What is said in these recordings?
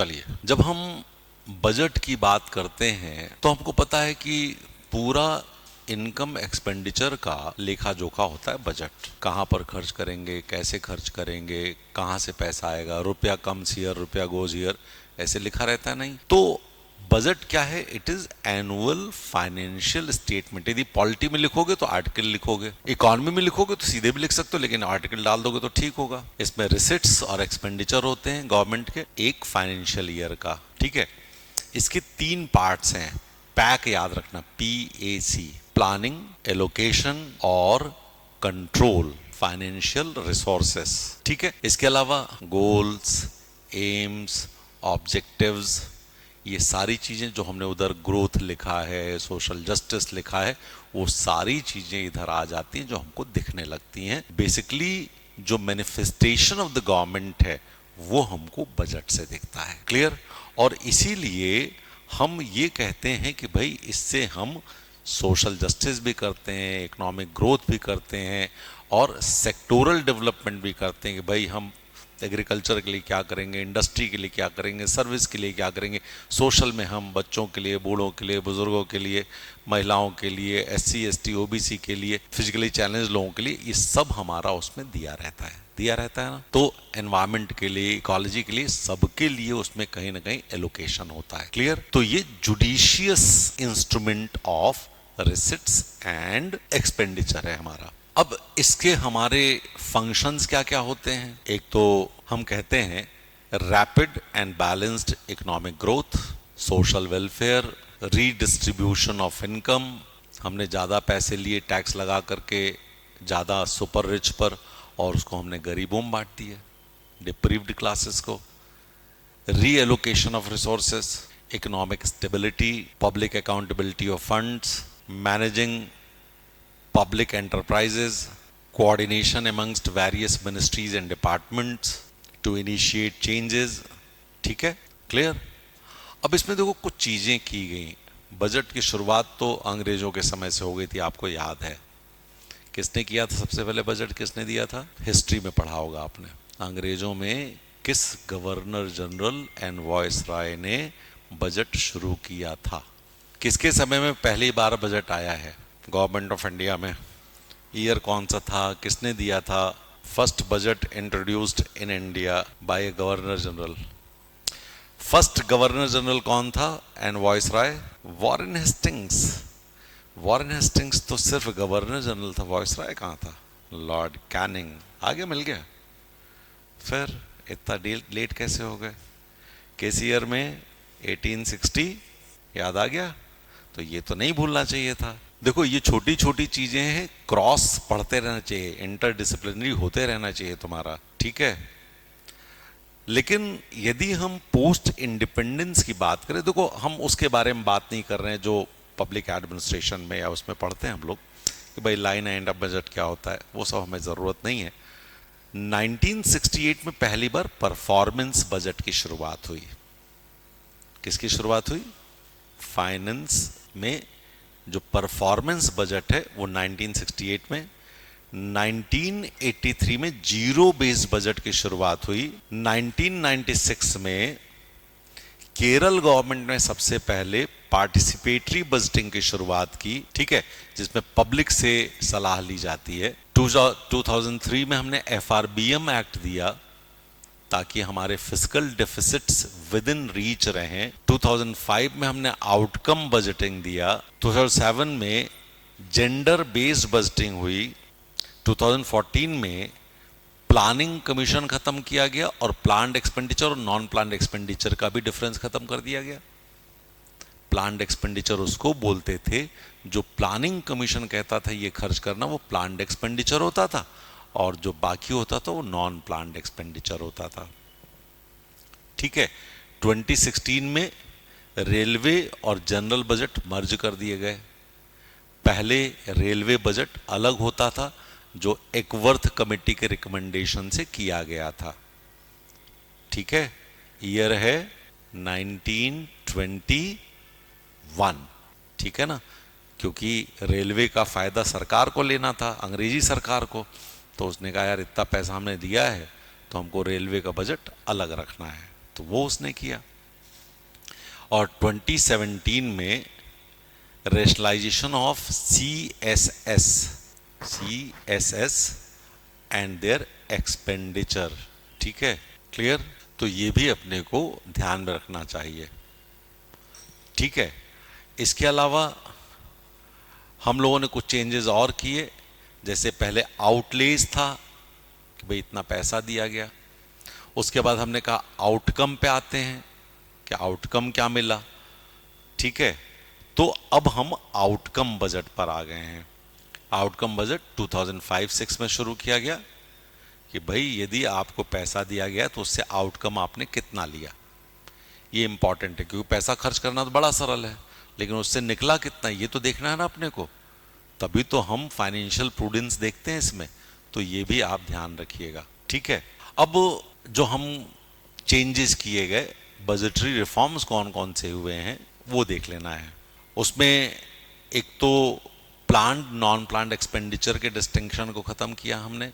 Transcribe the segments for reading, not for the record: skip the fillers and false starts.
चलिए, जब हम बजट की बात करते हैं तो हमको पता है कि पूरा इनकम एक्सपेंडिचर का लेखा जोखा होता है बजट। कहाँ पर खर्च करेंगे, कैसे खर्च करेंगे, कहाँ से पैसा आएगा, रुपया कम्स हियर रुपया गोज हियर, ऐसे लिखा रहता है नहीं। तो बजट क्या है? It is annual financial statement. यदि पॉलिटी में लिखोगे तो आर्टिकल लिखोगे, इकोनॉमी में लिखोगे तो सीधे भी लिख सकते हो, लेकिन आर्टिकल डाल दोगे तो ठीक होगा। इसमें रिसिट्स और एक्सपेंडिचर होते हैं गवर्नमेंट के एक फाइनेंशियल ईयर का। ठीक है, इसके 3 पार्ट्स हैं। पैक याद रखना, PAC, प्लानिंग, एलोकेशन और कंट्रोल फाइनेंशियल रिसोर्सेस। ठीक है, इसके अलावा गोल्स, एम्स, ऑब्जेक्टिव्स, ये सारी चीजें जो हमने उधर ग्रोथ लिखा है, सोशल जस्टिस लिखा है, वो सारी चीजें इधर आ जाती हैं जो हमको दिखने लगती हैं। बेसिकली जो मैनिफेस्टेशन ऑफ द गवर्नमेंट है वो हमको बजट से दिखता है। क्लियर? और इसीलिए हम ये कहते हैं कि भाई इससे हम सोशल जस्टिस भी करते हैं, इकोनॉमिक ग्रोथ भी करते हैं और सेक्टोरल डेवलपमेंट भी करते हैं कि भाई हम एग्रीकल्चर के लिए क्या करेंगे, इंडस्ट्री के लिए क्या करेंगे, सर्विस के लिए क्या करेंगे, सोशल में हम बच्चों के लिए, बूढ़ों के लिए, बुजुर्गों के लिए, महिलाओं के लिए, SC ST OBC के लिए, फिजिकली चैलेंज लोगों के लिए, ये सब हमारा उसमें दिया रहता है ना। तो एनवायरमेंट के लिए, इकोलॉजी के लिए, सबके लिए उसमें कहीं ना कहीं एलोकेशन होता है। क्लियर? तो ये judicious instrument of receipts and expenditure है हमारा। अब इसके हमारे फंक्शंस क्या क्या होते हैं? एक तो हम कहते हैं rapid and balanced economic growth, social welfare, redistribution of income. हमने ज़्यादा पैसे लिए टैक्स लगा करके ज़्यादा सुपर रिच पर, और उसको हमने गरीबों में बांट दिया, डिप्रीव्ड क्लासेस को। Reallocation of resources, economic stability, public accountability of funds, managing public enterprises, coordination amongst various ministries and departments to initiate changes। ठीक है, क्लियर? अब इसमें देखो कुछ चीजें की गई। बजट की शुरुआत तो अंग्रेजों के समय से हो गई थी, आपको याद है। किसने किया था सबसे पहले बजट? किसने दिया था? हिस्ट्री में पढ़ा होगा आपने। अंग्रेजों में किस गवर्नर जनरल एंड वॉइसरॉय ने बजट शुरू किया था? किसके समय में पहली बार बजट आया है गवर्नमेंट ऑफ इंडिया में? ईयर कौन सा था? किसने दिया था? First budget introduced in India by governor general. First governor general कौन था and viceroy? Warren Hastings. Warren Hastings तो सिर्फ गवर्नर जनरल था, वॉइसरॉय कहाँ था? Lord Canning. आगे मिल गया। फिर इतना लेट कैसे हो गए? किस ईयर में? 1860। याद आ गया? तो ये तो नहीं भूलना चाहिए था। देखो ये छोटी छोटी चीजें हैं, क्रॉस पढ़ते रहना चाहिए, इंटरडिसिप्लिनरी होते रहना चाहिए तुम्हारा। ठीक है, लेकिन यदि हम पोस्ट इंडिपेंडेंस की बात करें, देखो हम उसके बारे में बात नहीं कर रहे हैं जो पब्लिक एडमिनिस्ट्रेशन में या उसमें पढ़ते हैं हम लोग कि भाई लाइन एंड ऑफ बजट क्या होता है, वो सब हमें ज़रूरत नहीं है। 1968 में पहली बार परफॉर्मेंस बजट की शुरुआत हुई। किसकी शुरुआत हुई? फाइनेंस में जो परफॉर्मेंस बजट है वो 1968 में। 1983 में जीरो बेस्ड बजट की शुरुआत हुई। 1996 में केरल गवर्नमेंट ने सबसे पहले पार्टिसिपेटरी बजटिंग की शुरुआत की। ठीक है, जिसमें पब्लिक से सलाह ली जाती है। 2003 में हमने FRBM एक्ट दिया ताकि हमारे physical deficits with in reach रहें। 2005 में हमने आउटकम बजटिंग दिया। 2007 में जेंडर बेस्ड बजटिंग हुई। 2014 में प्लानिंग कमीशन खत्म किया गया और प्लान्ड एक्सपेंडिचर और नॉन प्लान्ड एक्सपेंडिचर का भी डिफरेंस खत्म कर दिया गया। प्लान्ड एक्सपेंडिचर उसको बोलते थे जो प्लानिंग कमीशन कहता था ये खर्च करना, वो प्लान्ड एक्सपेंडिचर होता था, और जो बाकी होता था वो नॉन प्लान्ड एक्सपेंडिचर होता था। ठीक है, 2016 में रेलवे और जनरल बजट मर्ज कर दिए गए। पहले रेलवे बजट अलग होता था जो एकवर्थ कमेटी के रिकमेंडेशन से किया गया था। ठीक है, ईयर है 1921। ठीक है ना, क्योंकि रेलवे का फायदा सरकार को लेना था, अंग्रेजी सरकार को। तो उसने कहा यार इतना पैसा हमने दिया है तो हमको रेलवे का बजट अलग रखना है, तो वो उसने किया। और 2017 में rationalisation of CSS and their expenditure. ठीक है, क्लियर? तो ये भी अपने को ध्यान में रखना चाहिए। ठीक है, इसके अलावा हम लोगों ने कुछ चेंजेस और किए, जैसे पहले आउटलेज था कि भाई इतना पैसा दिया गया, उसके बाद हमने कहा आउटकम पे आते हैं कि आउटकम क्या मिला। ठीक है, तो अब हम आउटकम बजट पर आ गए हैं। आउटकम बजट 2005-06 में शुरू किया गया कि भाई यदि आपको पैसा दिया गया तो उससे आउटकम आपने कितना लिया। ये इंपॉर्टेंट है क्योंकि पैसा खर्च करना तो बड़ा सरल है, लेकिन उससे निकला कितना ये तो देखना है ना अपने को, तभी तो हम फाइनेंशियल प्रूडेंस देखते हैं इसमें। तो ये भी आप ध्यान रखिएगा। ठीक है, अब जो हम चेंजेस किए गए, बजटरी रिफॉर्म्स कौन कौन से हुए हैं वो देख लेना है। उसमें एक तो प्लान्ड नॉन प्लान्ड एक्सपेंडिचर के डिस्टिंक्शन को ख़त्म किया हमने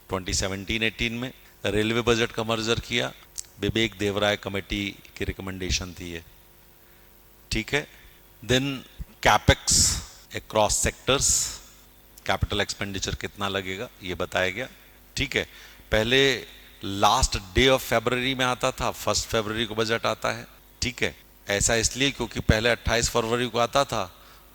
2017-18 में। रेलवे बजट का मर्जर किया, विवेक देवराय कमेटी की रिकमेंडेशन थी ये। ठीक है, then capex across sectors, capital expenditure कितना लगेगा ये बताया गया। ठीक है, पहले लास्ट डे ऑफ फरवरी में आता था, 1 फरवरी को बजट आता है। ठीक है, ऐसा इसलिए क्योंकि पहले 28 फरवरी को आता था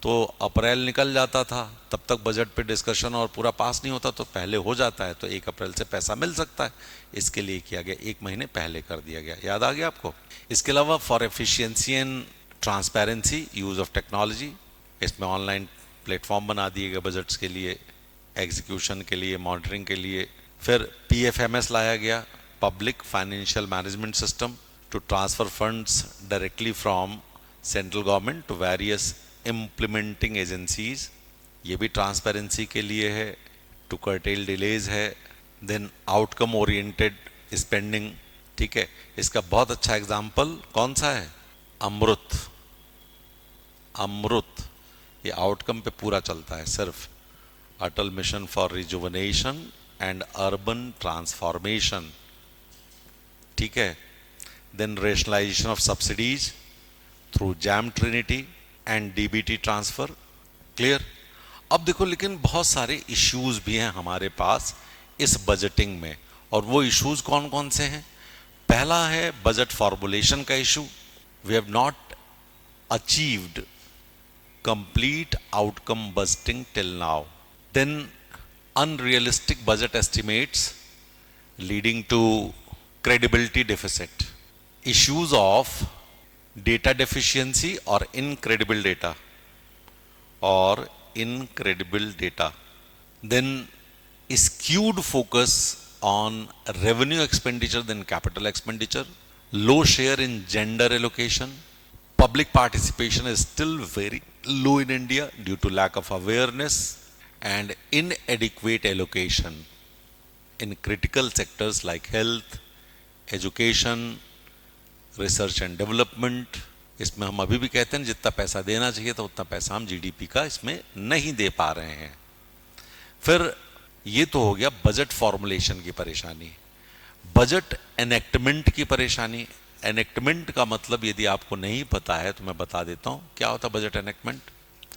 तो अप्रैल निकल जाता था, तब तक बजट पे डिस्कशन और पूरा पास नहीं होता, तो पहले हो जाता है तो 1 अप्रैल से पैसा मिल सकता है, इसके लिए किया गया, 1 महीने पहले कर दिया गया। याद आ गया आपको? इसके अलावा for efficiency and transparency use of technology, इसमें ऑनलाइन प्लेटफॉर्म बना दिए गए बजट्स के लिए, एग्जीक्यूशन के लिए, मॉनिटरिंग के लिए। फिर PFMS लाया गया, public financial management system, to transfer funds directly from central government to various implementing agencies, ये भी ट्रांसपेरेंसी के लिए है, टू कर्टेल डिलेज है। Then outcome oriented spending. ठीक है, इसका बहुत अच्छा एग्जाम्पल कौन सा है? अमृत। अमृत ये आउटकम पे पूरा चलता है सिर्फ, Atal mission for rejuvenation and urban transformation. ठीक है, then rationalisation of subsidies through JAM trinity and DBT transfer. Clear? अब देखो, लेकिन बहुत सारे इश्यूज भी हैं हमारे पास इस बजटिंग में, और वो इश्यूज कौन कौन से हैं? पहला है बजट फॉर्मुलेशन का issue. We have not achieved complete outcome budgeting till now. Then unrealistic budget estimates leading to credibility deficit. Issues of data deficiency or incredible data. Then skewed focus on revenue expenditure than capital expenditure. Low share in gender allocation. Public participation is still very low in India due to lack of awareness and inadequate allocation in critical sectors like health, education, research and development. इसमें हम अभी भी कहते हैं जितना पैसा देना चाहिए था उतना पैसा हम GDP का इसमें नहीं दे पा रहे हैं। फिर ये तो हो गया बजट फॉर्मुलेशन की परेशानी। बजट एनेक्टमेंट की परेशानी। एनेक्टमेंट का मतलब यदि आपको नहीं पता है तो मैं बता देता हूं क्या होता है बजट एनेक्टमेंट।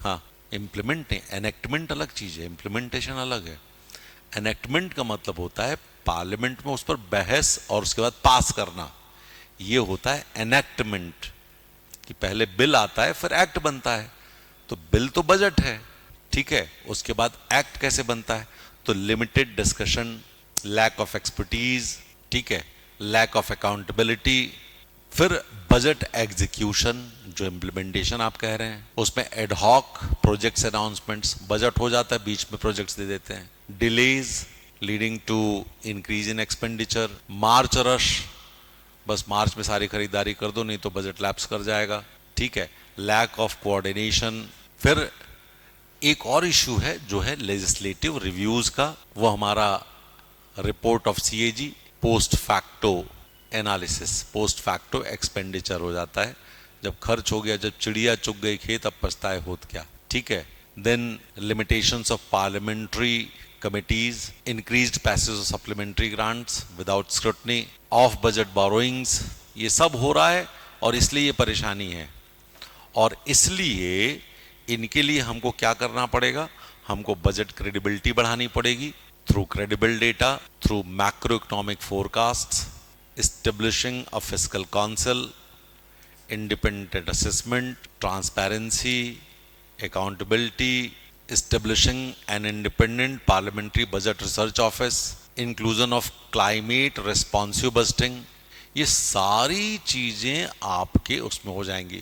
हाँ, इम्प्लीमेंट नहीं, एनेक्टमेंट अलग चीज है, इम्प्लीमेंटेशन अलग है। एनेक्टमेंट का मतलब होता है पार्लियामेंट में उस पर बहस और उसके बाद पास करना, ये होता है एनेक्टमेंट, कि पहले बिल आता है फिर एक्ट बनता है। तो बिल तो बजट है, ठीक है, उसके बाद एक्ट कैसे बनता है? तो limited discussion, lack of expertise, ठीक है, लैक ऑफ अकाउंटेबिलिटी। फिर बजट एग्जीक्यूशन, जो इम्प्लीमेंटेशन आप कह रहे हैं, उसमें एडहॉक प्रोजेक्ट्स अनाउंसमेंट्स, बजट हो जाता है बीच में प्रोजेक्ट्स दे देते हैं। Delays leading to increase in expenditure. March rush, बस मार्च में सारी खरीदारी कर दो नहीं तो बजट लैप्स कर जाएगा, ठीक है। Lack of coordination. फिर एक और इशू है जो है लेजिस्लेटिव रिव्यूज का, वो हमारा report of CAG, post facto analysis, post facto expenditure हो जाता है, जब खर्च हो गया, जब चिड़िया चुग गई खेत अब पछताए होत क्या, ठीक है। Then limitations of parliamentary committees, increased passage of supplementary grants without scrutiny, of budget borrowings, ये सब हो रहा है और इसलिए ये परेशानी है। और इसलिए इनके लिए हमको क्या करना पड़ेगा, हमको बजट क्रेडिबिलिटी बढ़ानी पड़ेगी through credible data, through macro economic forecast, establishing a fiscal council, independent assessment, transparency, accountability, establishing an independent parliamentary budget research office, inclusion of climate responsive budgeting, ये सारी चीजें आपके उसमें हो जाएंगी।